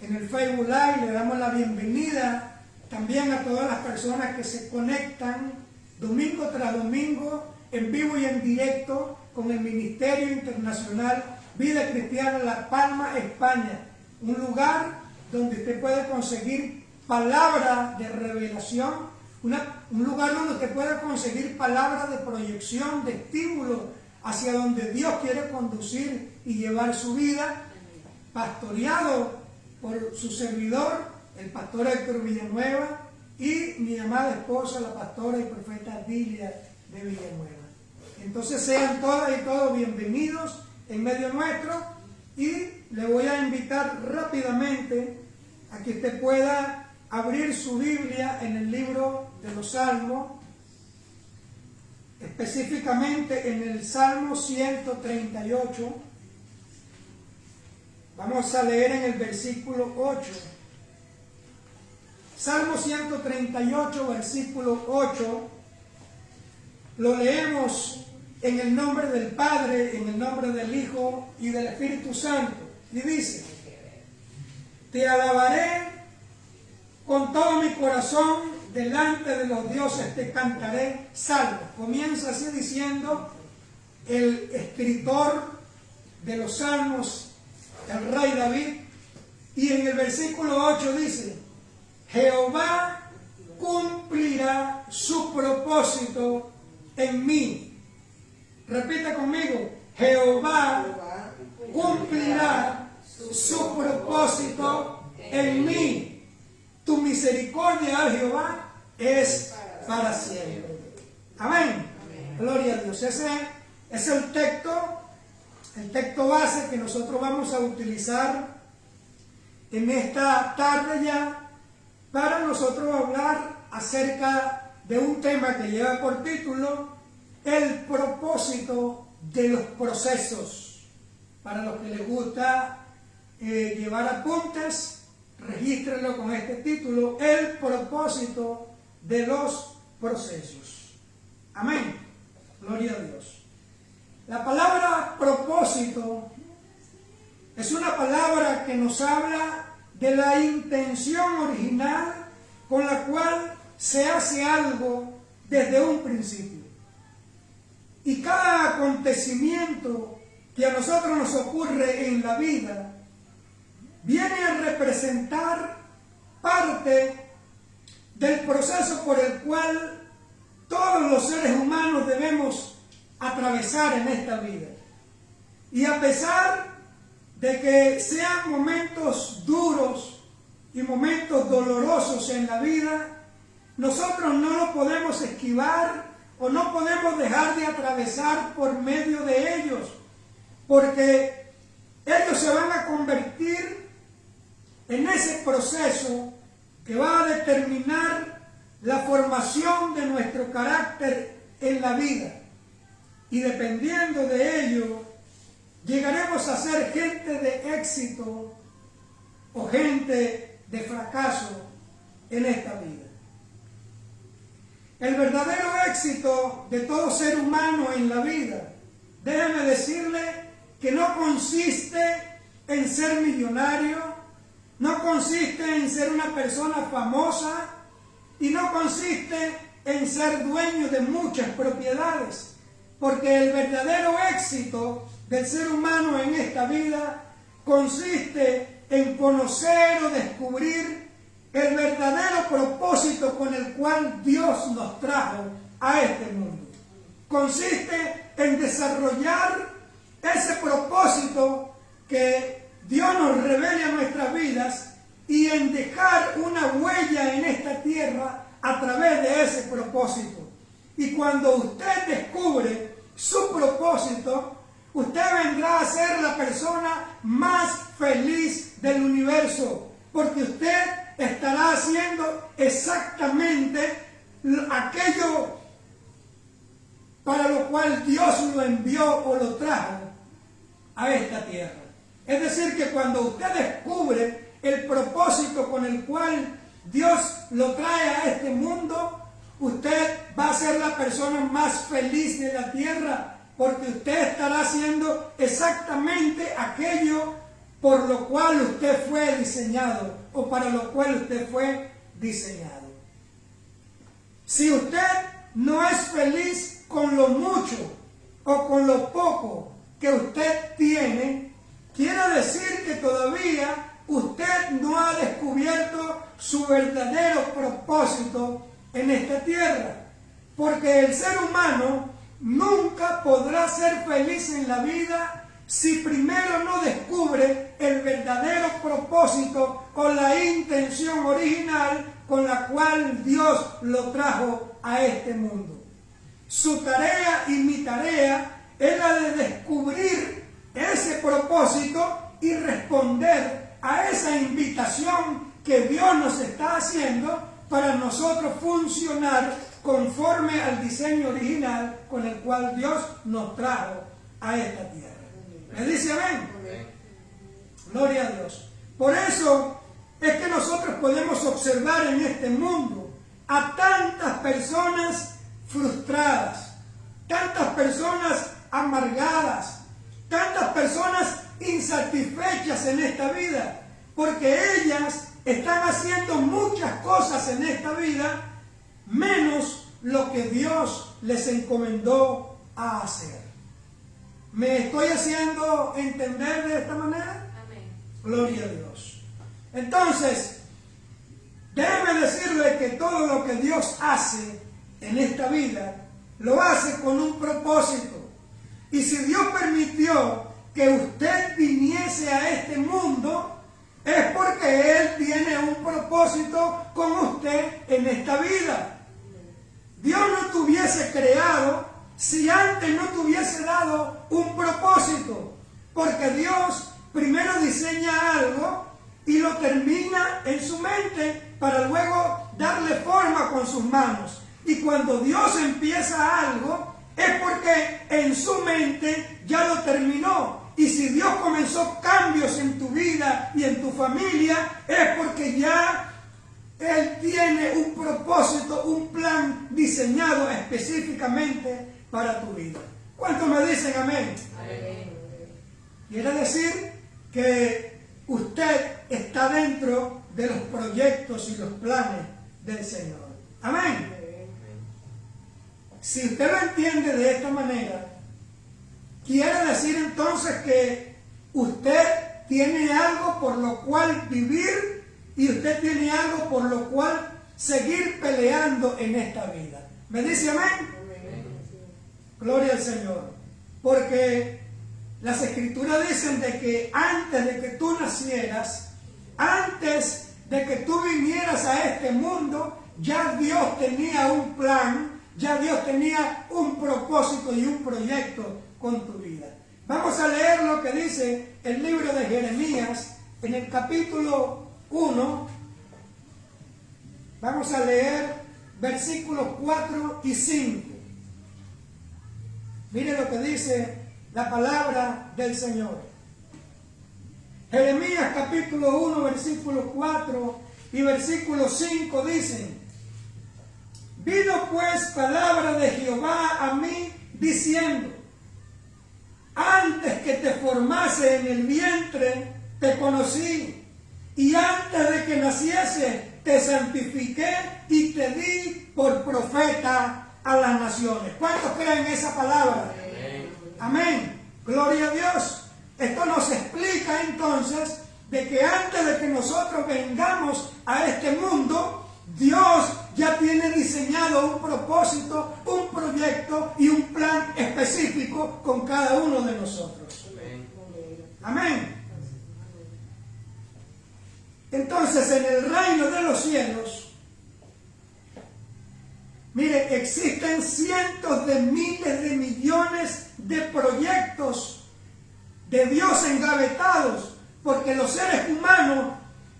en el Facebook Live. Le damos la bienvenida también a todas las personas que se conectan domingo tras domingo en vivo y en directo con el Ministerio Internacional Vida Cristiana La Palma, España. Un lugar donde usted puede conseguir palabra de revelación, un lugar donde usted puede conseguir palabra de proyección, de estímulo hacia donde Dios quiere conducir y llevar su vida, pastoreado por su servidor, el pastor Héctor Villanueva, y mi amada esposa, la pastora y profeta Dilia de Villanueva. Entonces sean todas y todos bienvenidos en medio nuestro, y le voy a invitar rápidamente a que usted pueda abrir su Biblia en el libro de los Salmos, específicamente en el Salmo 138. Vamos a leer en el versículo 8. Salmo 138, versículo 8. Lo leemos en el nombre del Padre, en el nombre del Hijo y del Espíritu Santo. Y dice: te alabaré con todo mi corazón, delante de los dioses te cantaré salmos. Comienza así diciendo el escritor de los salmos, el rey David, y en el versículo 8 dice: Jehová cumplirá su propósito en mí. Repita conmigo: Jehová cumplirá su propósito en mí. Tu misericordia, oh Jehová, es para siempre. Amén. Gloria a Dios. Ese es el texto base que nosotros vamos a utilizar en esta tarde ya, para nosotros hablar acerca de un tema que lleva por título el propósito de los procesos. Para los que les gusta llevar apuntes, regístrenlo con este título: el propósito de los procesos. Amén. Gloria a Dios. La palabra propósito es una palabra que nos habla de la intención original con la cual se hace algo desde un principio. Y cada acontecimiento que a nosotros nos ocurre en la vida viene a representar parte del proceso por el cual todos los seres humanos debemos atravesar en esta vida. Y a pesar de que sean momentos duros y momentos dolorosos en la vida, nosotros no lo podemos esquivar o no podemos dejar de atravesar por medio de ellos, porque ellos se van a convertir en ese proceso que va a determinar la formación de nuestro carácter en la vida. Y dependiendo de ello, llegaremos a ser gente de éxito o gente de fracaso en esta vida. El verdadero éxito de todo ser humano en la vida, déjeme decirle que no consiste en ser millonario, no consiste en ser una persona famosa, y no consiste en ser dueño de muchas propiedades, porque el verdadero éxito del ser humano en esta vida consiste en conocer o descubrir el verdadero propósito con el cual Dios nos trajo a este mundo. Consiste en desarrollar ese propósito que Dios nos revele a nuestras vidas y en dejar una huella en esta tierra a través de ese propósito. Y cuando usted descubre su propósito, usted vendrá a ser la persona más feliz del universo, porque usted estará haciendo exactamente aquello para lo cual Dios lo envió o lo trajo a esta tierra. Es decir, que cuando usted descubre el propósito con el cual Dios lo trae a este mundo, usted va a ser la persona más feliz de la tierra, porque usted estará haciendo exactamente aquello por lo cual usted fue diseñado o para lo cual usted fue diseñado. Si usted no es feliz con lo mucho o con lo poco que usted tiene, quiere decir que todavía usted no ha descubierto su verdadero propósito en esta tierra, porque el ser humano nunca podrá ser feliz en la vida si primero no descubre el verdadero propósito o la intención original con la cual Dios lo trajo a este mundo. Su tarea y mi tarea es la de descubrir ese propósito y responder a esa invitación que Dios nos está haciendo para nosotros funcionar conforme al diseño original con el cual Dios nos trajo a esta tierra. ¿Me dice amén? Gloria a Dios. Por eso es que nosotros podemos observar en este mundo a tantas personas frustradas, tantas personas amargadas, tantas personas insatisfechas en esta vida, porque ellas están haciendo muchas cosas en esta vida, menos lo que Dios les encomendó a hacer. ¿Me estoy haciendo entender de esta manera? Amén. Gloria a Dios. Entonces, déjeme decirle que todo lo que Dios hace en esta vida, lo hace con un propósito. Y si Dios permitió que usted viniese a este mundo, es porque Él tiene un propósito con usted en esta vida. Dios no te hubiese creado si antes no te hubiese dado un propósito, porque Dios primero diseña algo y lo termina en su mente para luego darle forma con sus manos. Y cuando Dios empieza algo, es porque en su mente ya lo terminó. Y si Dios comenzó cambios en tu vida y en tu familia, es porque ya Él tiene un propósito, un plan diseñado específicamente para tu vida. ¿Cuántos me dicen amén? Amén. Quiere decir que usted está dentro de los proyectos y los planes del Señor. Amén. Si usted lo entiende de esta manera, quiere decir entonces que usted tiene algo por lo cual vivir y usted tiene algo por lo cual seguir peleando en esta vida. ¿Me dice amén? Gloria al Señor. Porque las Escrituras dicen de que antes de que tú nacieras, antes de que tú vinieras a este mundo, ya Dios tenía un plan, ya Dios tenía un propósito y un proyecto con tu vida. Vamos a leer lo que dice el libro de Jeremías en el capítulo 1. Vamos a leer versículos 4 y 5. Mire lo que dice la palabra del Señor. Jeremías capítulo 1, versículo 4 y versículo 5 dicen: vino pues palabra de Jehová a mí diciendo: antes que te formase en el vientre te conocí, y antes de que naciese te santifiqué y te di por profeta a las naciones. ¿Cuántos creen esa palabra? Amén. Gloria a Dios. Esto nos explica entonces de que antes de que nosotros vengamos a este mundo, Dios ya tiene diseñado un propósito, un proyecto y un plan específico con cada uno de nosotros. Amén. Entonces, en el reino de los cielos, mire, existen cientos de miles de millones de proyectos de Dios engavetados, porque los seres humanos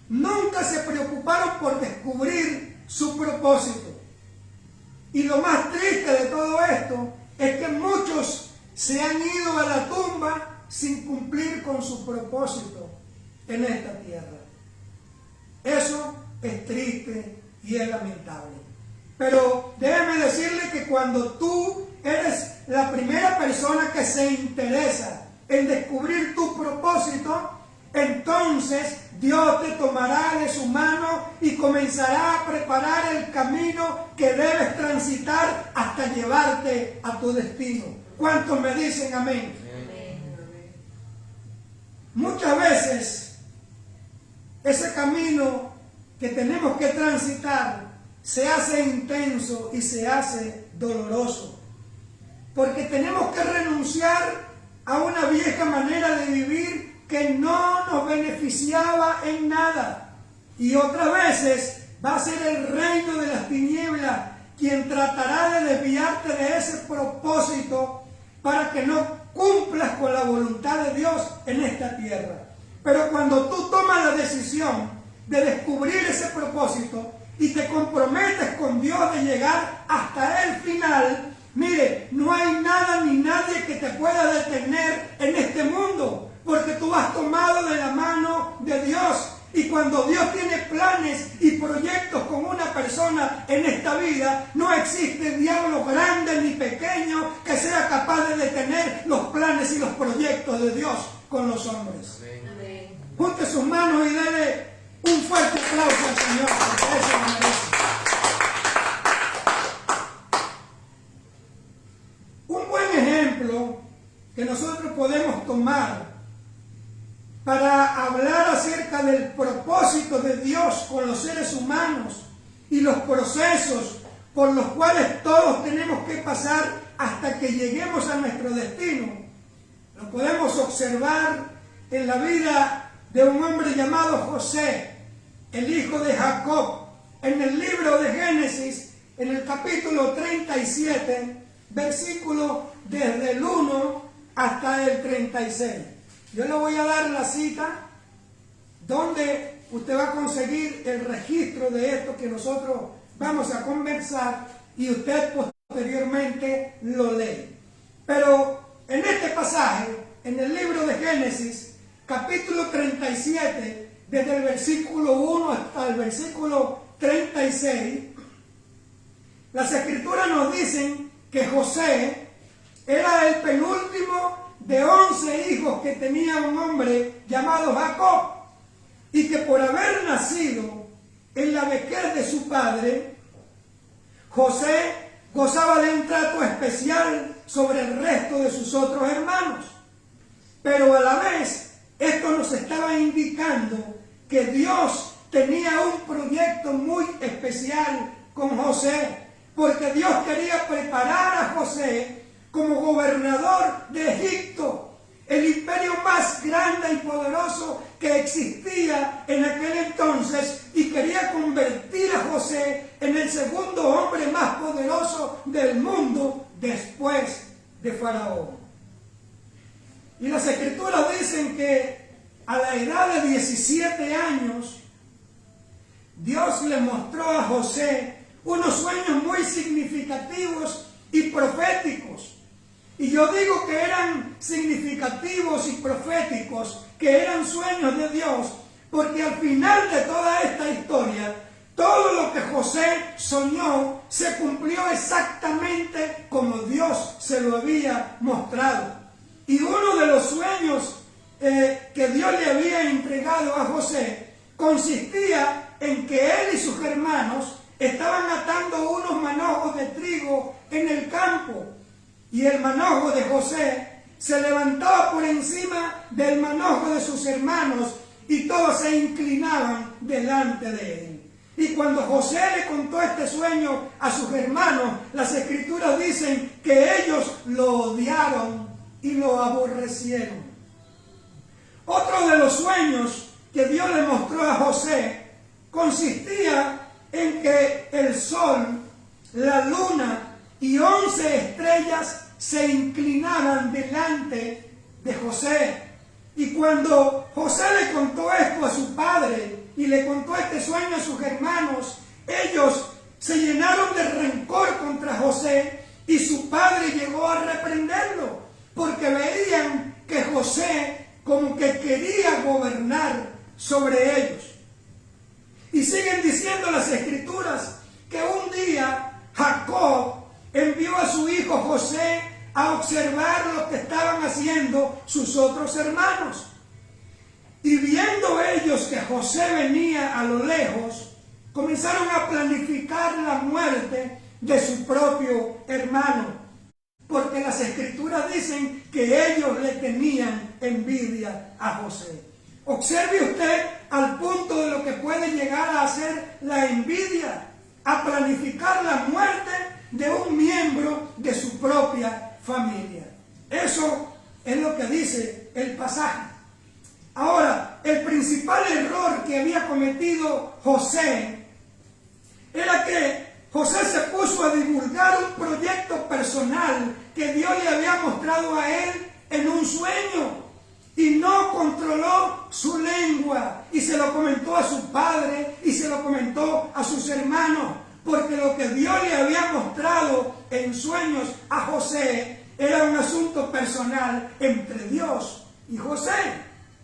nunca se preocuparon por descubrir su propósito. Y lo más triste de todo esto es que muchos se han ido a la tumba sin cumplir con su propósito en esta tierra. Eso es triste y es lamentable. Pero déjeme decirle que cuando tú eres la primera persona que se interesa en descubrir tu propósito, entonces Dios te tomará de su mano y comenzará a preparar el camino que debes transitar hasta llevarte a tu destino. ¿Cuántos me dicen amén? Muchas veces ese camino que tenemos que transitar se hace intenso y se hace doloroso, porque tenemos que renunciar a una vieja manera de vivir que no nos beneficiaba en nada, y otras veces va a ser el reino de las tinieblas quien tratará de desviarte de ese propósito para que no cumplas con la voluntad de Dios en esta tierra. Pero cuando tú tomas la decisión de descubrir ese propósito y te comprometes con Dios de llegar hasta el final, mire, no hay nada ni nadie que te pueda detener en este mundo, porque tú has tomado de la mano de Dios. Y cuando Dios tiene planes y proyectos con una persona en esta vida, no existe diablo grande ni pequeño que sea capaz de detener los planes y los proyectos de Dios con los hombres. Amén. Junte sus manos y dele un fuerte aplauso al Señor, porque eso lo merece. Un buen ejemplo que nosotros podemos tomar para hablar acerca del propósito de Dios con los seres humanos y los procesos por los cuales todos tenemos que pasar hasta que lleguemos a nuestro destino, lo podemos observar en la vida de un hombre llamado José, el hijo de Jacob, en el libro de Génesis, en el capítulo 37, versículo desde el 1 hasta el 36. Yo le voy a dar la cita donde usted va a conseguir el registro de esto que nosotros vamos a conversar y usted posteriormente lo lee. Pero en este pasaje, en el libro de Génesis, capítulo 37, desde el versículo 1 hasta el versículo 36, las escrituras nos dicen que José era el penúltimo de 11 hijos que tenía un hombre llamado Jacob, y que por haber nacido en la vejez de su padre, José gozaba de un trato especial sobre el resto de sus otros hermanos. Pero a la vez, esto nos estaba indicando que Dios tenía un proyecto muy especial con José, porque Dios quería preparar a José como gobernador de Egipto, el imperio más grande y poderoso que existía en aquel entonces, y quería convertir a José en el segundo hombre más poderoso del mundo después de Faraón. Y las escrituras dicen que a la edad de 17 años, Dios le mostró a José unos sueños muy significativos y proféticos. Y yo digo que eran significativos y proféticos, que eran sueños de Dios, porque al final de toda esta historia, todo lo que José soñó se cumplió exactamente como Dios se lo había mostrado. Y uno de los sueños que Dios le había entregado a José consistía en que él y sus hermanos estaban atando unos manojos de trigo en el campo. Y el manojo de José se levantaba por encima del manojo de sus hermanos, y todos se inclinaban delante de él. Y cuando José le contó este sueño a sus hermanos, las escrituras dicen que ellos lo odiaron y lo aborrecieron. Otro de los sueños que Dios le mostró a José consistía en que el sol, la luna y 11 estrellas se inclinaban delante de José. Y cuando José le contó esto a su padre y le contó este sueño a sus hermanos, ellos se llenaron de rencor contra José, y su padre llegó a reprenderlo, porque veían que José como que quería gobernar sobre ellos. Y siguen diciendo las escrituras que un día Jacob envió a su hijo José a observar lo que estaban haciendo sus otros hermanos. Y viendo ellos que José venía a lo lejos, comenzaron a planificar la muerte de su propio hermano, porque las escrituras dicen que ellos le tenían envidia a José. Observe usted al punto de lo que puede llegar a ser la envidia, a planificar la muerte de un miembro de su propia familia. Eso es lo que dice el pasaje. Ahora, el principal error que había cometido José era que José se puso a divulgar un proyecto personal que Dios le había mostrado a él en un sueño, y no controló su lengua, y se lo comentó a su padre y se lo comentó a sus hermanos, porque lo que Dios le había mostrado en sueños a José era un asunto personal entre Dios y José.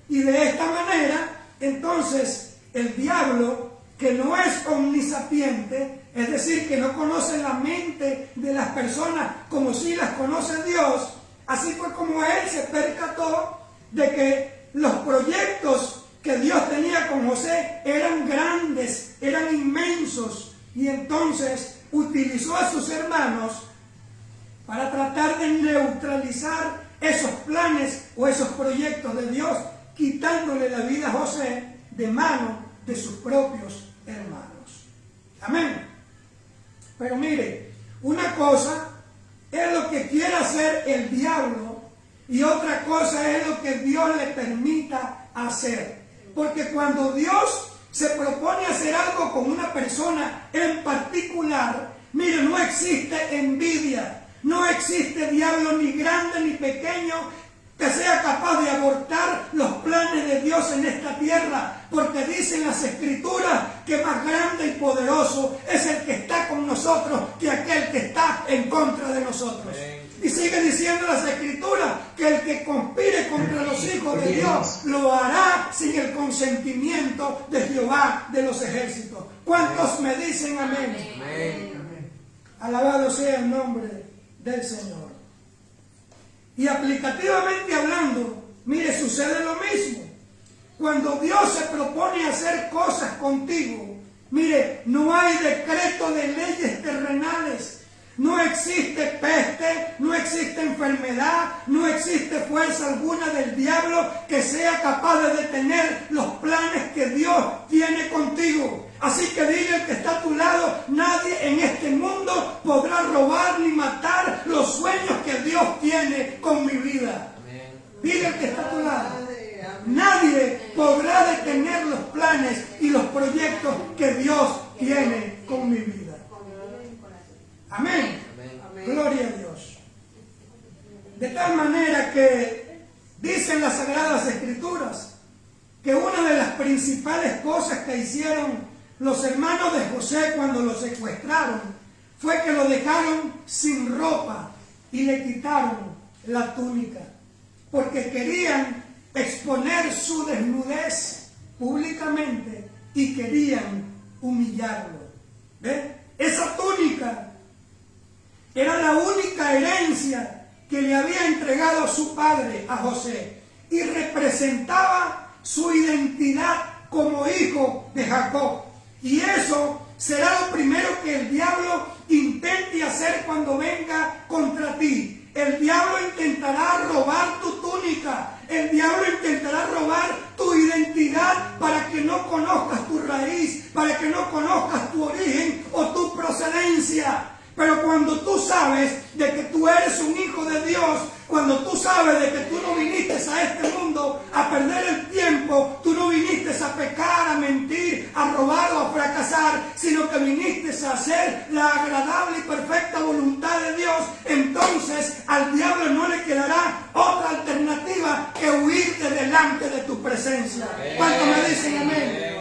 Y de esta manera, entonces, el diablo, que no es omnisapiente, es decir, que no conoce la mente de las personas como si las conoce Dios, así fue como él se percató de que los proyectos que Dios tenía con José eran grandes, eran inmensos, y entonces utilizó a sus hermanos para tratar de neutralizar esos planes o esos proyectos de Dios, quitándole la vida a José de mano de sus propios hermanos. Amén. Pero mire, una cosa es lo que quiere hacer el diablo y otra cosa es lo que Dios le permita hacer. Porque cuando Dios se propone hacer algo con una persona en particular, mire, no existe envidia, no existe diablo ni grande ni pequeño que sea capaz de abortar los planes de Dios en esta tierra, porque dicen las escrituras que más grande y poderoso es el que está con nosotros que aquel que está en contra de nosotros. Y sigue diciendo las escrituras que el que conspire contra los hijos de Dios lo hará sin el consentimiento de Jehová de los ejércitos. ¿Cuántos me dicen amén? Amén. Alabado sea el nombre del Señor. Y aplicativamente hablando, mire, sucede lo mismo. Cuando Dios se propone hacer cosas contigo, mire, no hay decreto de leyes terrenales, no existe peste, no existe enfermedad, no existe fuerza alguna del diablo que sea capaz de detener los planes que Dios tiene contigo. Así que dile al que está a tu lado, nadie en este mundo podrá robar ni matar los sueños que Dios tiene con mi vida. Dile al que está a tu lado, nadie podrá detener los planes y los proyectos que Dios tiene con mi vida. Amén. Gloria a Dios. De tal manera que dicen las Sagradas Escrituras que una de las principales cosas que hicieron los hermanos de José cuando lo secuestraron fue que lo dejaron sin ropa y le quitaron la túnica, porque querían exponer su desnudez públicamente y querían humillarlo. ¿Ve? Esa túnica era la única herencia que le había entregado su padre a José y representaba su identidad como hijo de Jacob. Y eso será lo primero que el diablo intente hacer cuando venga contra ti. El diablo intentará robar tu túnica, el diablo intentará robar tu identidad para que no conozcas tu raíz, para que no conozcas tu origen o tu procedencia. Pero cuando tú sabes de que tú eres un hijo de Dios, cuando tú sabes de que tú no viniste a este mundo a perder el tiempo, tú no viniste a pecar, a mentir, a robar o a fracasar, sino que viniste a hacer la agradable y perfecta voluntad de Dios, entonces al diablo no le quedará otra alternativa que huir de delante de tu presencia. ¿Cuánto me dicen amén?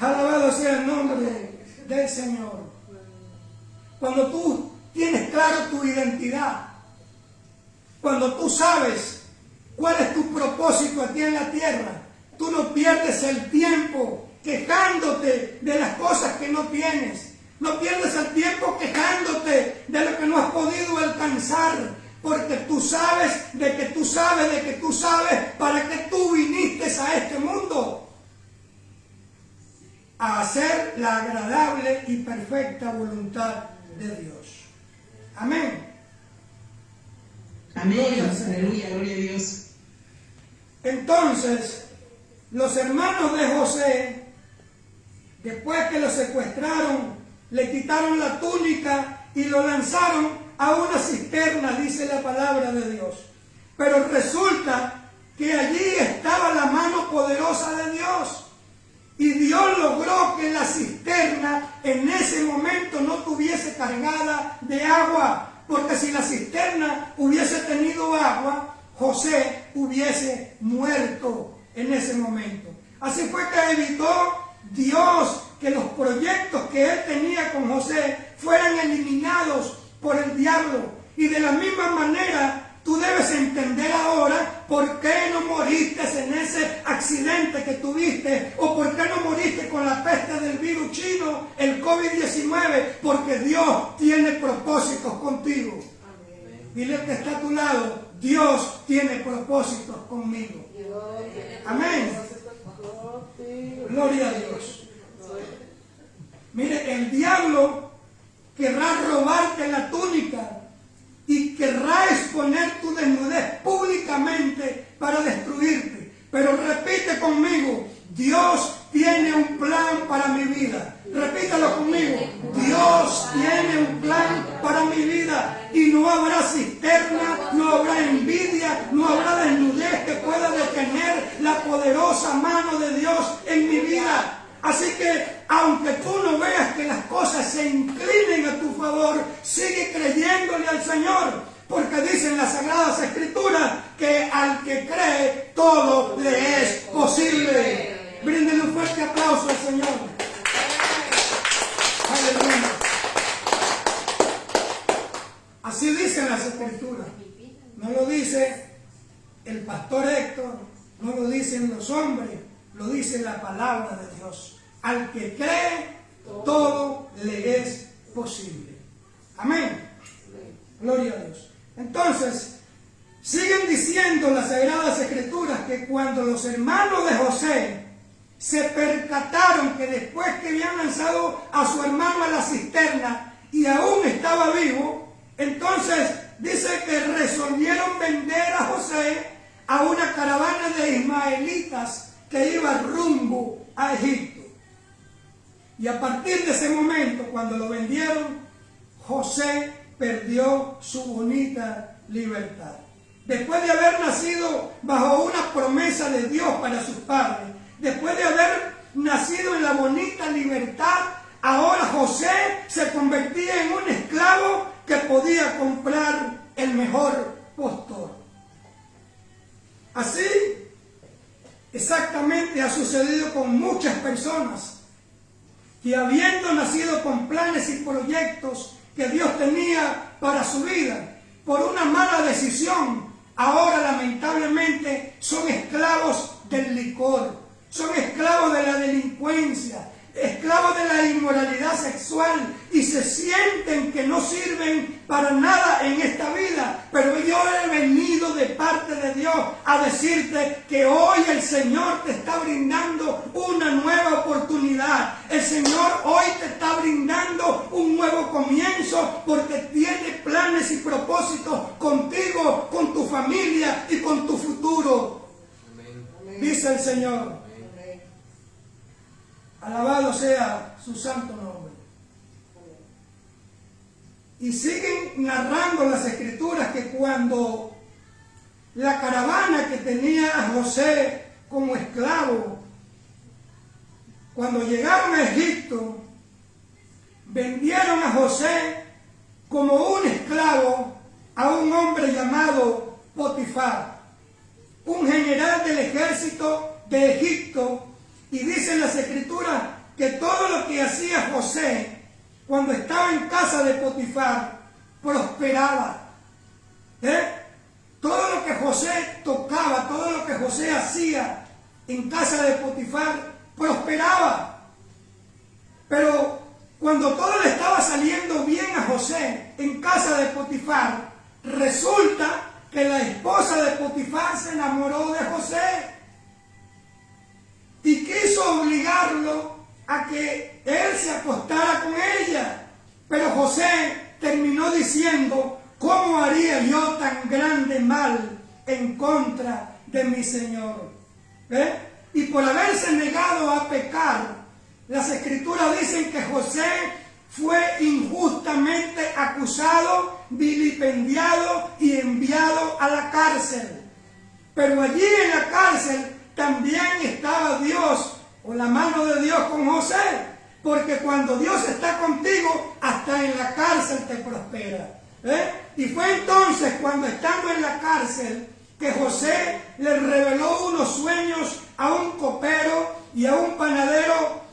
Alabado sea el nombre del Señor. Cuando tú tienes claro tu identidad, cuando tú sabes cuál es tu propósito aquí en la tierra, tú no pierdes el tiempo quejándote de las cosas que no tienes, no pierdes el tiempo quejándote de lo que no has podido alcanzar, porque tú sabes de que tú sabes de que tú sabes para que tú viniste a este mundo, a hacer la agradable y perfecta voluntad de Dios. Amén. Amén. Aleluya, gloria a Dios. Entonces, los hermanos de José, después que lo secuestraron, le quitaron la túnica y lo lanzaron a una cisterna, dice la palabra de Dios. Pero resulta que allí estaba la mano poderosa de Dios. Y Dios logró que la cisterna en ese momento no tuviese cargada de agua. Porque si la cisterna hubiese tenido agua, José hubiese muerto en ese momento. Así fue que evitó Dios que los proyectos que él tenía con José fueran eliminados por el diablo. Y de la misma manera, tú debes entender ahora por qué no moriste en ese accidente que tuviste, o por qué no moriste con la peste del virus chino, el COVID-19, porque Dios tiene propósitos contigo. Amén. Dile que está a tu lado, Dios tiene propósitos conmigo. Amén. Gloria a Dios. Mire, el diablo querrá robarte la túnica y querrá exponer tu desnudez públicamente para destruirte. Pero repite conmigo, Dios tiene un plan para mi vida. Repítalo conmigo, Dios tiene un plan para mi vida. Y no habrá cisterna, no habrá envidia, no habrá desnudez que pueda detener la poderosa mano de Dios en mi vida. Así que, aunque tú no veas que las cosas se inclinen a tu favor, sigue creyéndole al Señor, porque dicen las Sagradas Escrituras que al que cree todo le es posible. Bríndele un fuerte aplauso al Señor. Aleluya. Así dicen las Escrituras. No lo dice el pastor Héctor, no lo dicen los hombres, lo dice la palabra de Dios. Al que cree, todo le es posible. Amén. Gloria a Dios. Entonces, siguen diciendo las Sagradas Escrituras que cuando los hermanos de José se percataron que después que habían lanzado a su hermano a la cisterna y aún estaba vivo, entonces dice que resolvieron vender a José a una caravana de ismaelitas que iba rumbo a Egipto. Y a partir de ese momento, cuando lo vendieron, José perdió su bonita libertad. Después de haber nacido bajo una promesa de Dios para sus padres, después de haber nacido en la bonita libertad, ahora José se convertía en un esclavo que podía comprar el mejor postor. Así exactamente ha sucedido con muchas personas que, habiendo nacido con planes y proyectos que Dios tenía para su vida, por una mala decisión, ahora lamentablemente son esclavos del licor, son esclavos de la delincuencia, esclavos de la inmoralidad sexual, y se sienten que no sirven para nada en esta vida. Pero yo he venido de parte de Dios a decirte que hoy el Señor te está brindando una nueva oportunidad. El Señor hoy te está brindando un nuevo comienzo, porque tiene planes y propósitos contigo, con tu familia y con tu futuro. Amén. Dice el Señor. Alabado sea su santo nombre. Y siguen narrando las Escrituras que cuando la caravana que tenía a José como esclavo, cuando llegaron a Egipto, vendieron a José como un esclavo a un hombre llamado Potifar, un general del ejército de Egipto. Y dicen las Escrituras que todo lo que hacía José cuando estaba en casa de Potifar prosperaba. Todo lo que José tocaba, todo lo que José hacía en casa de Potifar prosperaba. Pero cuando todo le estaba saliendo bien a José en casa de Potifar, resulta que la esposa de Potifar se enamoró de José y quiso obligarlo a que él se acostara con ella. Pero José terminó diciendo: ¿cómo haría yo tan grande mal en contra de mi Señor? ¿Ve? Y por haberse negado a pecar, las Escrituras dicen que José fue injustamente acusado, vilipendiado y enviado a la cárcel. Pero allí en la cárcel también estaba Dios, o la mano de Dios con José, porque cuando Dios está contigo, hasta en la cárcel te prospera. Y fue entonces cuando, estando en la cárcel, que José le reveló unos sueños a un copero y a un panadero,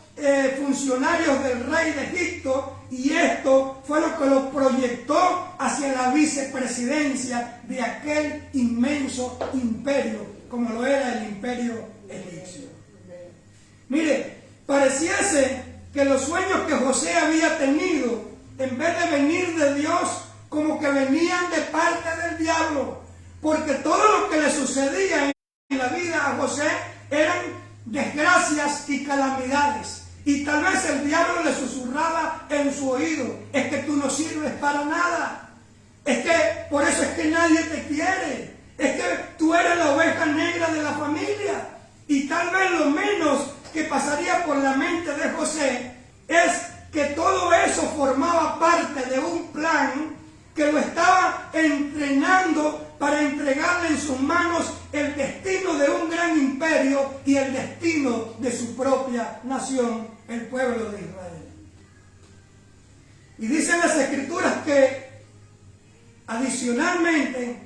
funcionarios del rey de Egipto, y esto fue lo que lo proyectó hacia la vicepresidencia de aquel inmenso imperio, como lo era el imperio egipcio. Mire, pareciese que los sueños que José había tenido, en vez de venir de Dios, como que venían de parte del diablo, porque todo lo que le sucedía en la vida a José eran desgracias y calamidades. Y tal vez el diablo le susurraba en su oído: es que tú no sirves para nada, es que por eso es que nadie te quiere, es que tú eres la oveja negra de la familia. Y tal vez lo menos que pasaría por la mente de José es que todo eso formaba parte de un plan que lo estaba entrenando para entregarle en sus manos el destino de un gran imperio y el destino de su propia nación, el pueblo de Israel. Y dicen las Escrituras que adicionalmente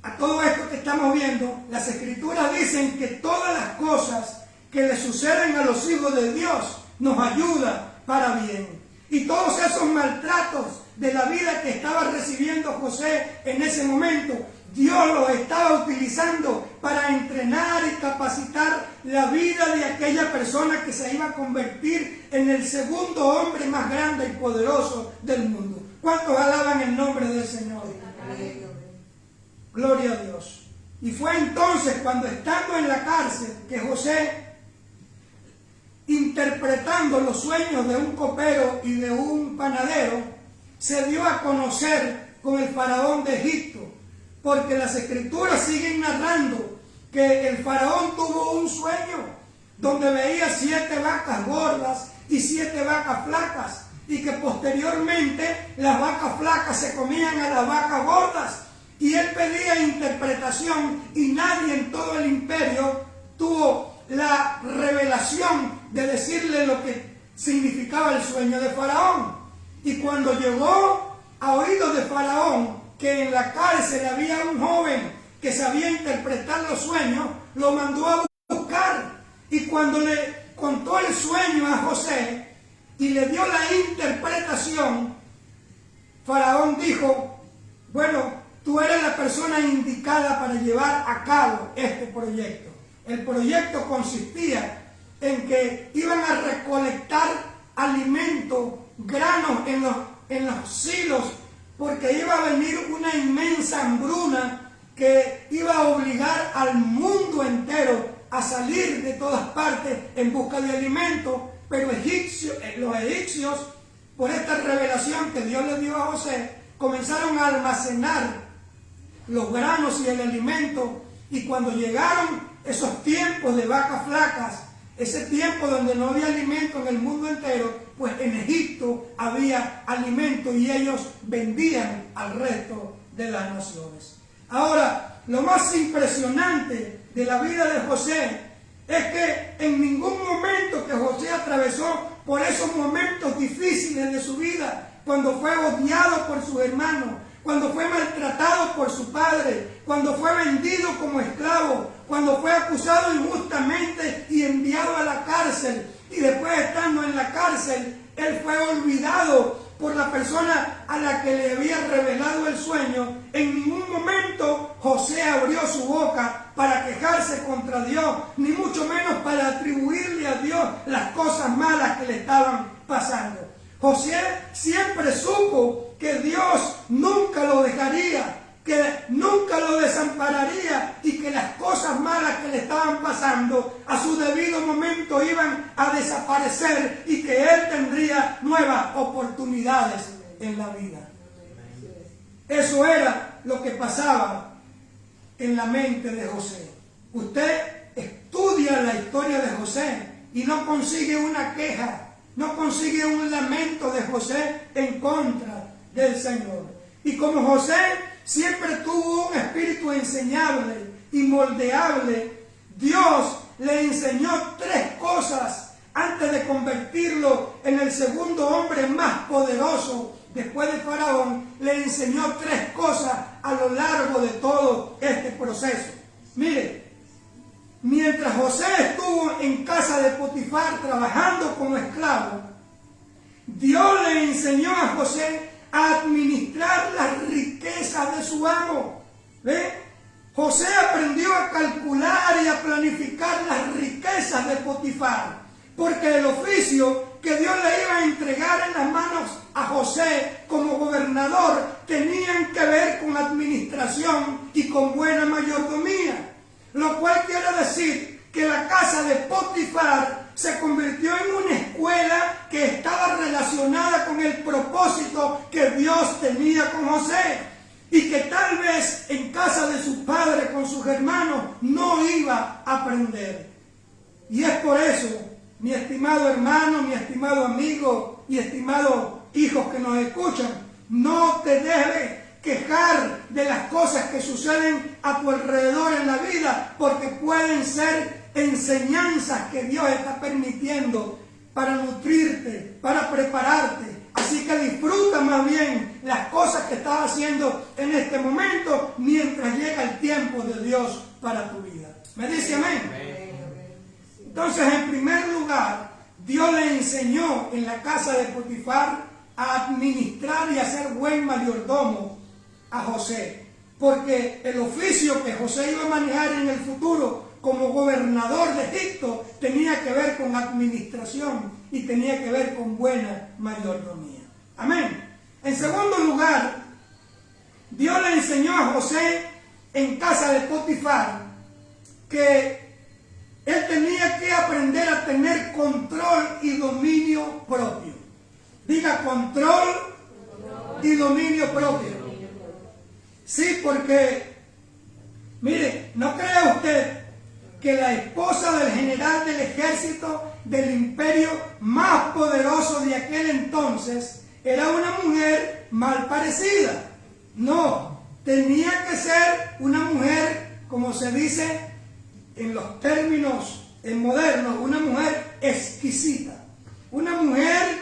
a todo esto que estamos viendo, las Escrituras dicen que todas las cosas que le suceden a los hijos de Dios nos ayudan para bien. Y todos esos maltratos de la vida que estaba recibiendo José en ese momento, Dios los estaba utilizando para entrenar y capacitar la vida de aquella persona que se iba a convertir en el segundo hombre más grande y poderoso del mundo. ¿Cuántos alaban el nombre del Señor? Amén. Gloria a Dios. Y fue entonces cuando, estando en la cárcel, que José, interpretando los sueños de un copero y de un panadero, se dio a conocer con el faraón de Egipto, porque las Escrituras siguen narrando que el faraón tuvo un sueño donde veía 7 vacas gordas y 7 vacas flacas, y que posteriormente las vacas flacas se comían a las vacas gordas, y él pedía interpretación, y nadie en todo el imperio tuvo la revelación de decirle lo que significaba el sueño de Faraón. Y cuando llegó a oídos de Faraón que en la cárcel había un joven que sabía interpretar los sueños, lo mandó a buscar. Y cuando le contó el sueño a José y le dio la interpretación, Faraón dijo: bueno, tú eres la persona indicada para llevar a cabo este proyecto. El proyecto consistía en que iban a recolectar alimento, granos en los silos, porque iba a venir una inmensa hambruna que iba a obligar al mundo entero a salir de todas partes en busca de alimento. Pero los egipcios, por esta revelación que Dios le dio a José, comenzaron a almacenar los granos y el alimento. Y cuando llegaron esos tiempos de vacas flacas, ese tiempo donde no había alimento en el mundo entero, pues en Egipto había alimento y ellos vendían al resto de las naciones. Ahora, lo más impresionante de la vida de José es que en ningún momento que José atravesó por esos momentos difíciles de su vida, cuando fue odiado por sus hermanos, cuando fue maltratado por su padre, cuando fue vendido como esclavo, cuando fue acusado injustamente y enviado a la cárcel, y después, estando en la cárcel, él fue olvidado por la persona a la que le había revelado el sueño. En ningún momento José abrió su boca para quejarse contra Dios, ni mucho menos para atribuirle a Dios las cosas malas que le estaban pasando. José siempre supo que Dios nunca lo dejaría, que momento iban a desaparecer y que él tendría nuevas oportunidades en la vida. Eso era lo que pasaba en la mente de José. Usted estudia la historia de José y no consigue una queja, no consigue un lamento de José en contra del Señor. Y como José siempre tuvo un espíritu enseñable y moldeable, Dios le enseñó 3 cosas antes de convertirlo en el segundo hombre más poderoso después de Faraón. Le enseñó 3 cosas a lo largo de todo este proceso. Mire, mientras José estuvo en casa de Potifar trabajando como esclavo, Dios le enseñó a José a administrar las riquezas de su amo. ¿Ve? José aprendió a calcular y a planificar las riquezas de Potifar, porque el oficio que Dios le iba a entregar en las manos a José como gobernador tenían que ver con administración y con buena mayordomía, lo cual quiere decir que la casa de Potifar se convirtió en una escuela que estaba relacionada con el propósito que Dios tenía con José, y que tal vez en casa de su padre con sus hermanos no iba a aprender. Y es por eso, mi estimado hermano, mi estimado amigo y estimado hijos que nos escuchan, no te debes quejar de las cosas que suceden a tu alrededor en la vida, porque pueden ser enseñanzas que Dios está permitiendo para nutrirte, para prepararte. Así que disfruta más bien las cosas que estás haciendo en este momento mientras llega el tiempo de Dios para tu vida. ¿Me dice amén? Entonces, en primer lugar, Dios le enseñó en la casa de Potifar a administrar y a ser buen mayordomo a José, porque el oficio que José iba a manejar en el futuro como gobernador de Egipto tenía que ver con administración y tenía que ver con buena mayordomía. Amén. En segundo lugar, Dios le enseñó a José en casa de Potifar que él tenía que aprender a tener control y dominio propio. Diga control y dominio propio. Sí, porque, mire, no crea usted que la esposa del general del ejército del imperio más poderoso de aquel entonces era una mujer mal parecida. No, tenía que ser una mujer, como se dice en los términos modernos, una mujer exquisita, una mujer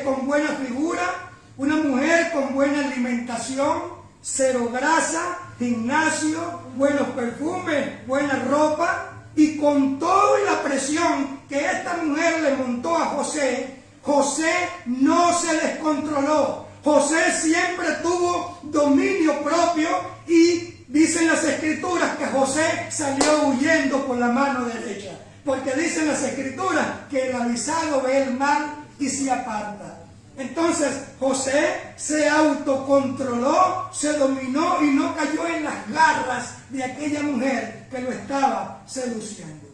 con buena figura, una mujer con buena alimentación, cero grasa, gimnasio, buenos perfumes, buena ropa, y con toda la presión que esta mujer le montó a José, José no se descontroló. José siempre tuvo dominio propio y dicen las escrituras que José salió huyendo por la mano derecha, porque dicen las escrituras que el avisado ve el mal y se aparta. Entonces José se autocontroló, se dominó y no cayó en las garras de aquella mujer que lo estaba seduciendo.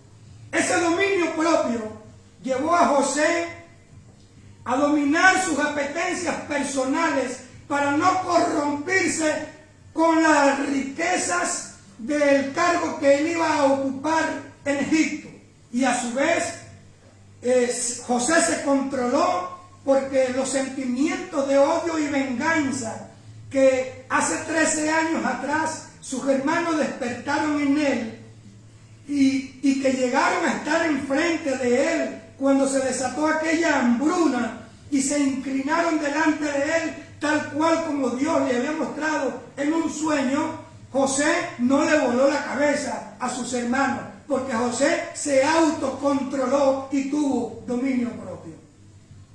Ese dominio propio llevó a José a dominar sus apetencias personales para no corrompirse con las riquezas del cargo que él iba a ocupar en Egipto. Y a su vez, José se controló porque los sentimientos de odio y venganza que hace 13 años atrás sus hermanos despertaron en él y que llegaron a estar enfrente de él cuando se desató aquella hambruna y se inclinaron delante de él tal cual como Dios le había mostrado en un sueño, José no le voló la cabeza a sus hermanos, porque José se autocontroló y tuvo dominio propio.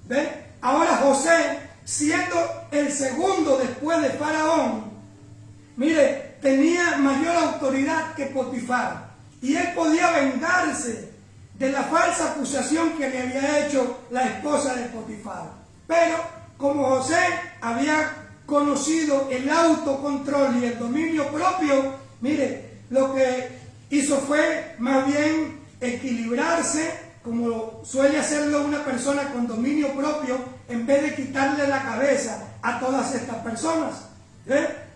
¿Ve? Ahora José, siendo el segundo después de Faraón, mire, tenía mayor autoridad que Potifar, y él podía vengarse de la falsa acusación que le había hecho la esposa de Potifar. Pero como José había conocido el autocontrol y el dominio propio, mire, lo que hizo fue más bien equilibrarse como suele hacerlo una persona con dominio propio, en vez de quitarle la cabeza a todas estas personas.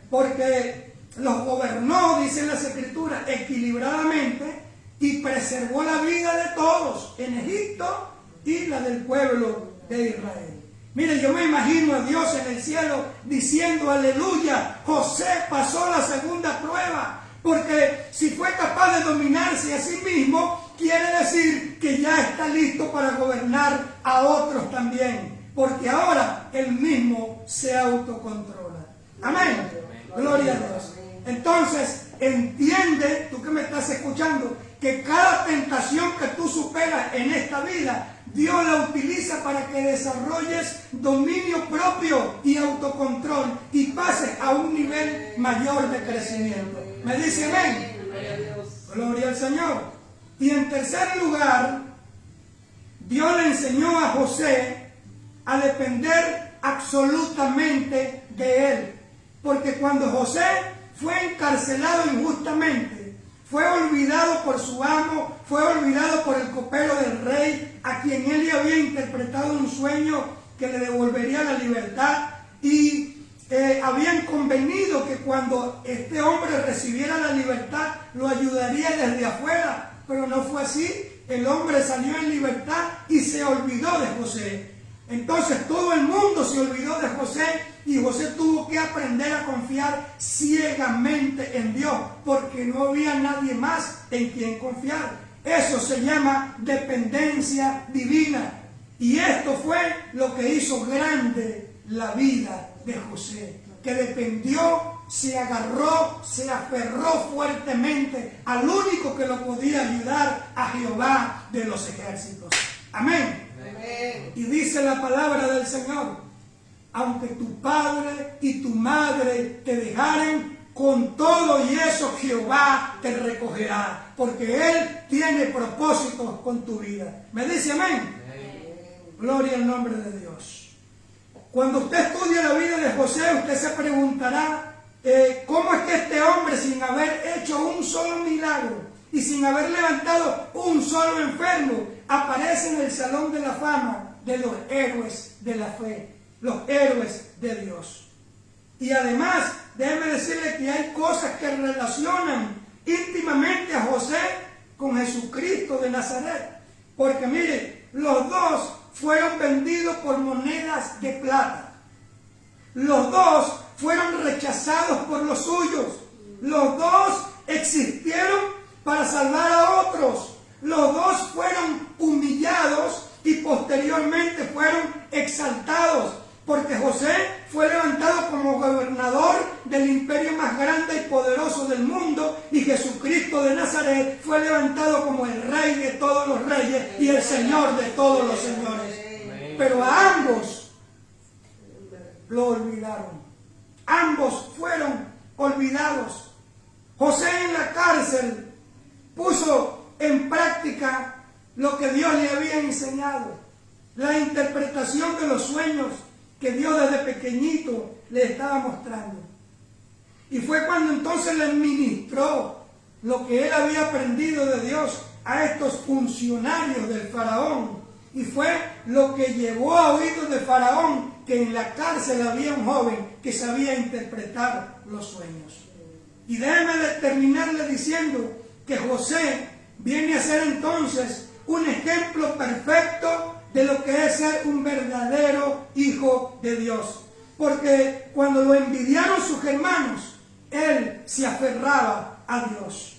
Porque los gobernó, dicen las Escrituras, equilibradamente y preservó la vida de todos en Egipto y la del pueblo de Israel. Mire, yo me imagino a Dios en el cielo diciendo: aleluya, José pasó la segunda prueba, porque si fue capaz de dominarse a sí mismo, quiere decir que ya está listo para gobernar a otros también, porque ahora él mismo se autocontrola. Amén. Gloria a Dios. Entonces, entiende, tú que me estás escuchando, que cada tentación que tú superas en esta vida, Dios la utiliza para que desarrolles dominio propio y autocontrol y pases a un nivel mayor de crecimiento. ¿Me dice amén? Gloria al Señor. Y en tercer lugar, Dios le enseñó a José a depender absolutamente de él. Porque cuando José fue encarcelado injustamente, fue olvidado por su amo, fue olvidado por el copero del rey, a quien él le había interpretado un sueño que le devolvería la libertad, y habían convenido que cuando este hombre recibiera la libertad, lo ayudaría desde afuera, pero no fue así. El hombre salió en libertad y se olvidó de José. Entonces todo el mundo se olvidó de José, y José tuvo que aprender a confiar ciegamente en Dios, porque no había nadie más en quien confiar. Eso se llama dependencia divina. Y esto fue lo que hizo grande la vida de José, que dependió, se agarró, se aferró fuertemente al único que lo podía ayudar, a Jehová de los ejércitos. Amén. Amén. Y dice la palabra del Señor: aunque tu padre y tu madre te dejaren, con todo y eso Jehová te recogerá, porque Él tiene propósitos con tu vida. ¿Me dice amén? Amén. Gloria al nombre de Dios. Cuando usted estudia la vida de José, usted se preguntará, ¿cómo es que este hombre, sin haber hecho un solo milagro y sin haber levantado un solo enfermo, aparece en el salón de la fama de los héroes de la fe, los héroes de Dios? Y además, déjeme decirle que hay cosas que relacionan íntimamente a José con Jesucristo de Nazaret. Porque mire, los dos fueron vendidos por monedas de plata. Los dos fueron rechazados por los suyos. Los dos existieron para salvar a otros. Los dos fueron humillados y posteriormente fueron exaltados, porque José fue levantado como gobernador del imperio más grande y poderoso del mundo, y Jesucristo de Nazaret fue levantado como el Rey de todos los reyes y el Señor de todos los señores. Pero a ambos lo olvidaron. Ambos fueron olvidados. José en la cárcel puso en práctica lo que Dios le había enseñado, la interpretación de los sueños que Dios desde pequeñito le estaba mostrando. Y fue cuando entonces le ministró lo que él había aprendido de Dios a estos funcionarios del faraón. Y fue lo que llevó a oídos de Faraón que en la cárcel había un joven que sabía interpretar los sueños. Y déjeme terminarle diciendo que José viene a ser entonces un ejemplo perfecto de lo que es ser un verdadero hijo de Dios. Porque cuando lo envidiaron sus hermanos, él se aferraba a Dios.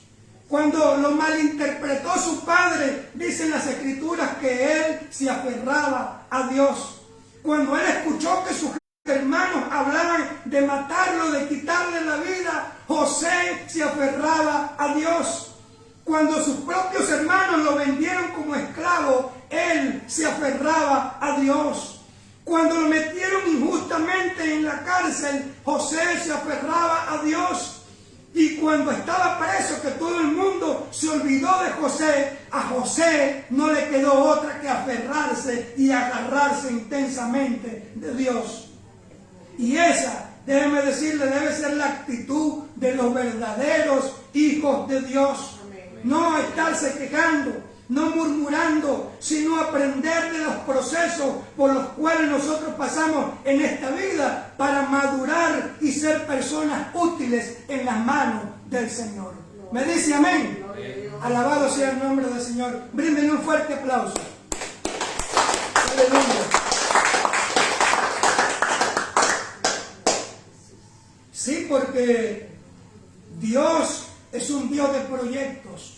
Cuando lo malinterpretó su padre, dicen las Escrituras que él se aferraba a Dios. Cuando él escuchó que sus hermanos hablaban de matarlo, de quitarle la vida, José se aferraba a Dios. Cuando sus propios hermanos lo vendieron como esclavo, él se aferraba a Dios. Cuando lo metieron injustamente en la cárcel, José se aferraba a Dios. Y cuando estaba preso, que todo el mundo se olvidó de José, a José no le quedó otra que aferrarse y agarrarse intensamente de Dios. Y esa, déjeme decirle, debe ser la actitud de los verdaderos hijos de Dios. No estarse quejando, no murmurando, sino aprender de los procesos por los cuales nosotros pasamos en esta vida para madurar y ser personas útiles en las manos del Señor. ¿Me dice amén? Alabado sea el nombre del Señor. Bríndenle un fuerte aplauso. Aleluya. Sí, porque Dios es un Dios de proyectos,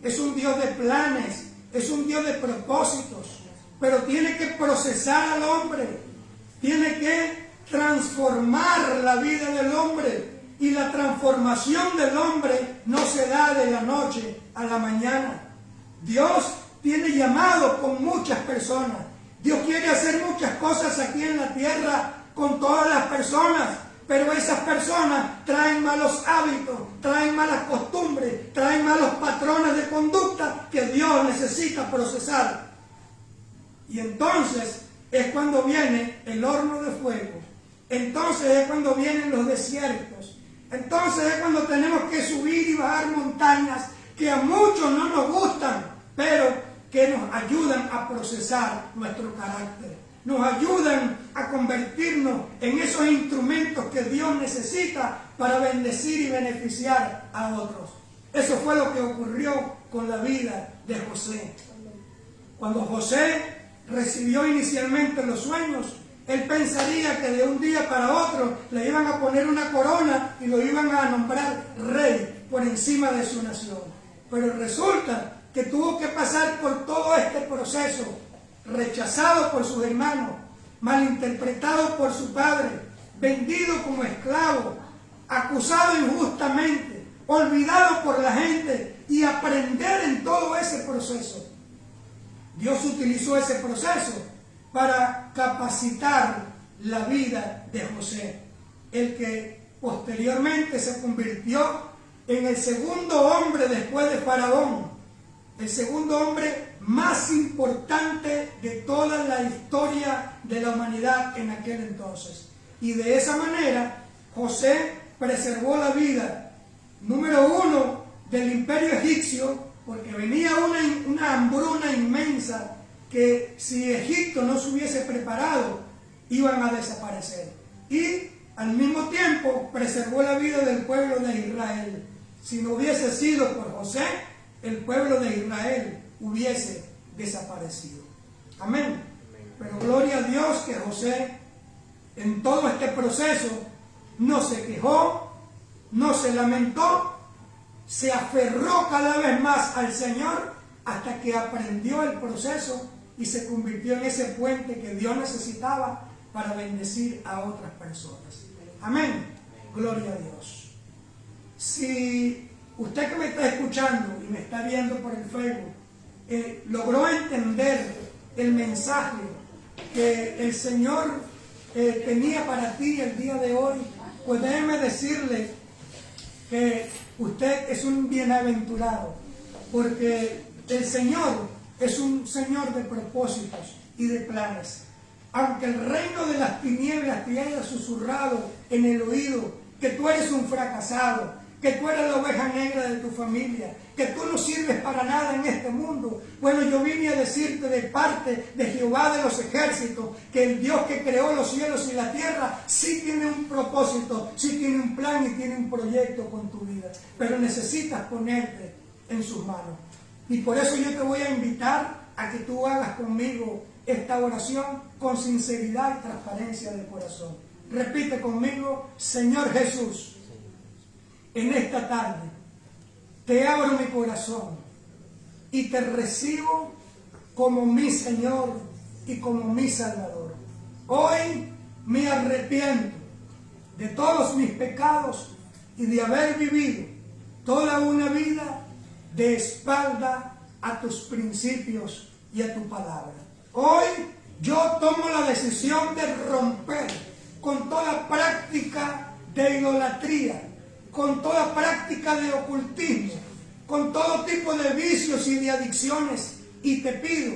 es un Dios de planes, es un Dios de propósitos, pero tiene que procesar al hombre, tiene que transformar la vida del hombre, y la transformación del hombre no se da de la noche a la mañana. Dios tiene llamado con muchas personas, Dios quiere hacer muchas cosas aquí en la tierra con todas las personas, pero esas personas traen malos hábitos, traen malas costumbres, traen malos patrones de conducta que Dios necesita procesar. Y entonces es cuando viene el horno de fuego, entonces es cuando vienen los desiertos, entonces es cuando tenemos que subir y bajar montañas que a muchos no nos gustan, pero que nos ayudan a procesar nuestro carácter, nos ayudan a convertirnos en esos instrumentos que Dios necesita para bendecir y beneficiar a otros. Eso fue lo que ocurrió con la vida de José. Cuando José recibió inicialmente los sueños, él pensaría que de un día para otro le iban a poner una corona y lo iban a nombrar rey por encima de su nación. Pero resulta que tuvo que pasar por todo este proceso, rechazado por sus hermanos, malinterpretado por su padre, vendido como esclavo, acusado injustamente, olvidado por la gente, y aprender en todo ese proceso. Dios utilizó ese proceso para capacitar la vida de José, el que posteriormente se convirtió en el segundo hombre después de Faraón, el segundo hombre más importante de toda la historia de la humanidad en aquel entonces. Y de esa manera José preservó la vida, número uno, del imperio egipcio, porque venía una hambruna inmensa que si Egipto no se hubiese preparado, iban a desaparecer. Y al mismo tiempo preservó la vida del pueblo de Israel. Si no hubiese sido por José, el pueblo de Israel hubiese desaparecido. Amén. Pero gloria a Dios que José en todo este proceso no se quejó, no se lamentó, se aferró cada vez más al Señor hasta que aprendió el proceso y se convirtió en ese puente que Dios necesitaba para bendecir a otras personas. Amén. Gloria a Dios. Si usted que me está escuchando y me está viendo por el Facebook logró entender el mensaje que el Señor tenía para ti el día de hoy, pues déjeme decirle que usted es un bienaventurado, porque el Señor es un Señor de propósitos y de planes. Aunque el reino de las tinieblas te haya susurrado en el oído que tú eres un fracasado, que tú eres la oveja negra de tu familia, que tú no sirves para nada en este mundo, bueno, yo vine a decirte de parte de Jehová de los ejércitos que el Dios que creó los cielos y la tierra sí tiene un propósito, sí tiene un plan y tiene un proyecto con tu vida, pero necesitas ponerte en sus manos. Y por eso yo te voy a invitar a que tú hagas conmigo esta oración con sinceridad y transparencia de corazón. Repite conmigo: Señor Jesús, en esta tarde te abro mi corazón y te recibo como mi Señor y como mi Salvador. Hoy me arrepiento de todos mis pecados y de haber vivido toda una vida de espalda a tus principios y a tu palabra. Hoy yo tomo la decisión de romper con toda práctica de idolatría, con toda práctica de ocultismo, con todo tipo de vicios y de adicciones, y te pido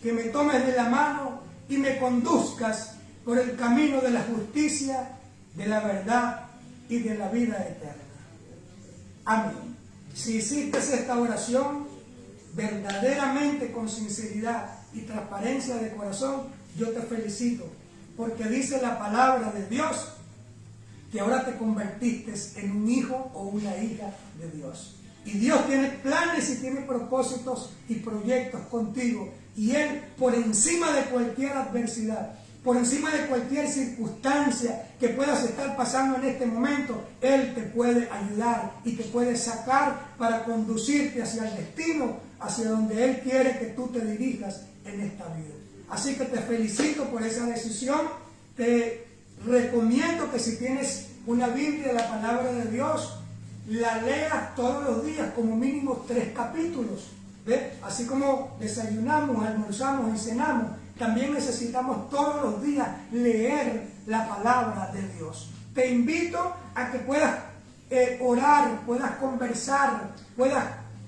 que me tomes de la mano y me conduzcas por el camino de la justicia, de la verdad y de la vida eterna. Amén. Si hiciste esta oración, verdaderamente con sinceridad y transparencia de corazón, yo te felicito, porque dice la palabra de Dios que ahora te convertiste en un hijo o una hija de Dios. Y Dios tiene planes y tiene propósitos y proyectos contigo. Y Él, por encima de cualquier adversidad, por encima de cualquier circunstancia que puedas estar pasando en este momento, Él te puede ayudar y te puede sacar para conducirte hacia el destino, hacia donde Él quiere que tú te dirijas en esta vida. Así que te felicito por esa decisión. Te recomiendo que si tienes una Biblia de la palabra de Dios, la leas todos los días, como mínimo 3 capítulos. ¿Ve? Así como desayunamos, almorzamos y cenamos, también necesitamos todos los días leer la palabra de Dios. Te invito a que puedas orar, puedas conversar, puedas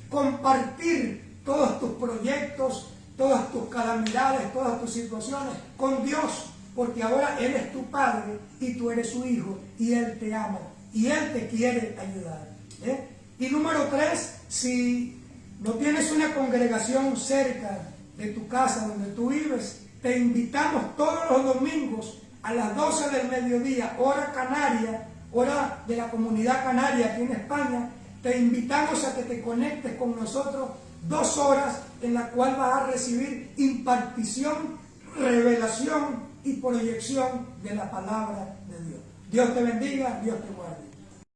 compartir todos tus proyectos, todas tus calamidades, todas tus situaciones con Dios, porque ahora Él es tu Padre y tú eres su Hijo y Él te ama y Él te quiere ayudar. Y número 3, si no tienes una congregación cerca de tu casa donde tú vives, te invitamos todos los domingos a las 12 del mediodía, hora canaria, hora de la Comunidad Canaria aquí en España. Te invitamos a que te conectes con nosotros 2 horas en la cual vas a recibir impartición, revelación y proyección de la palabra de Dios. Dios te bendiga, Dios te guarde.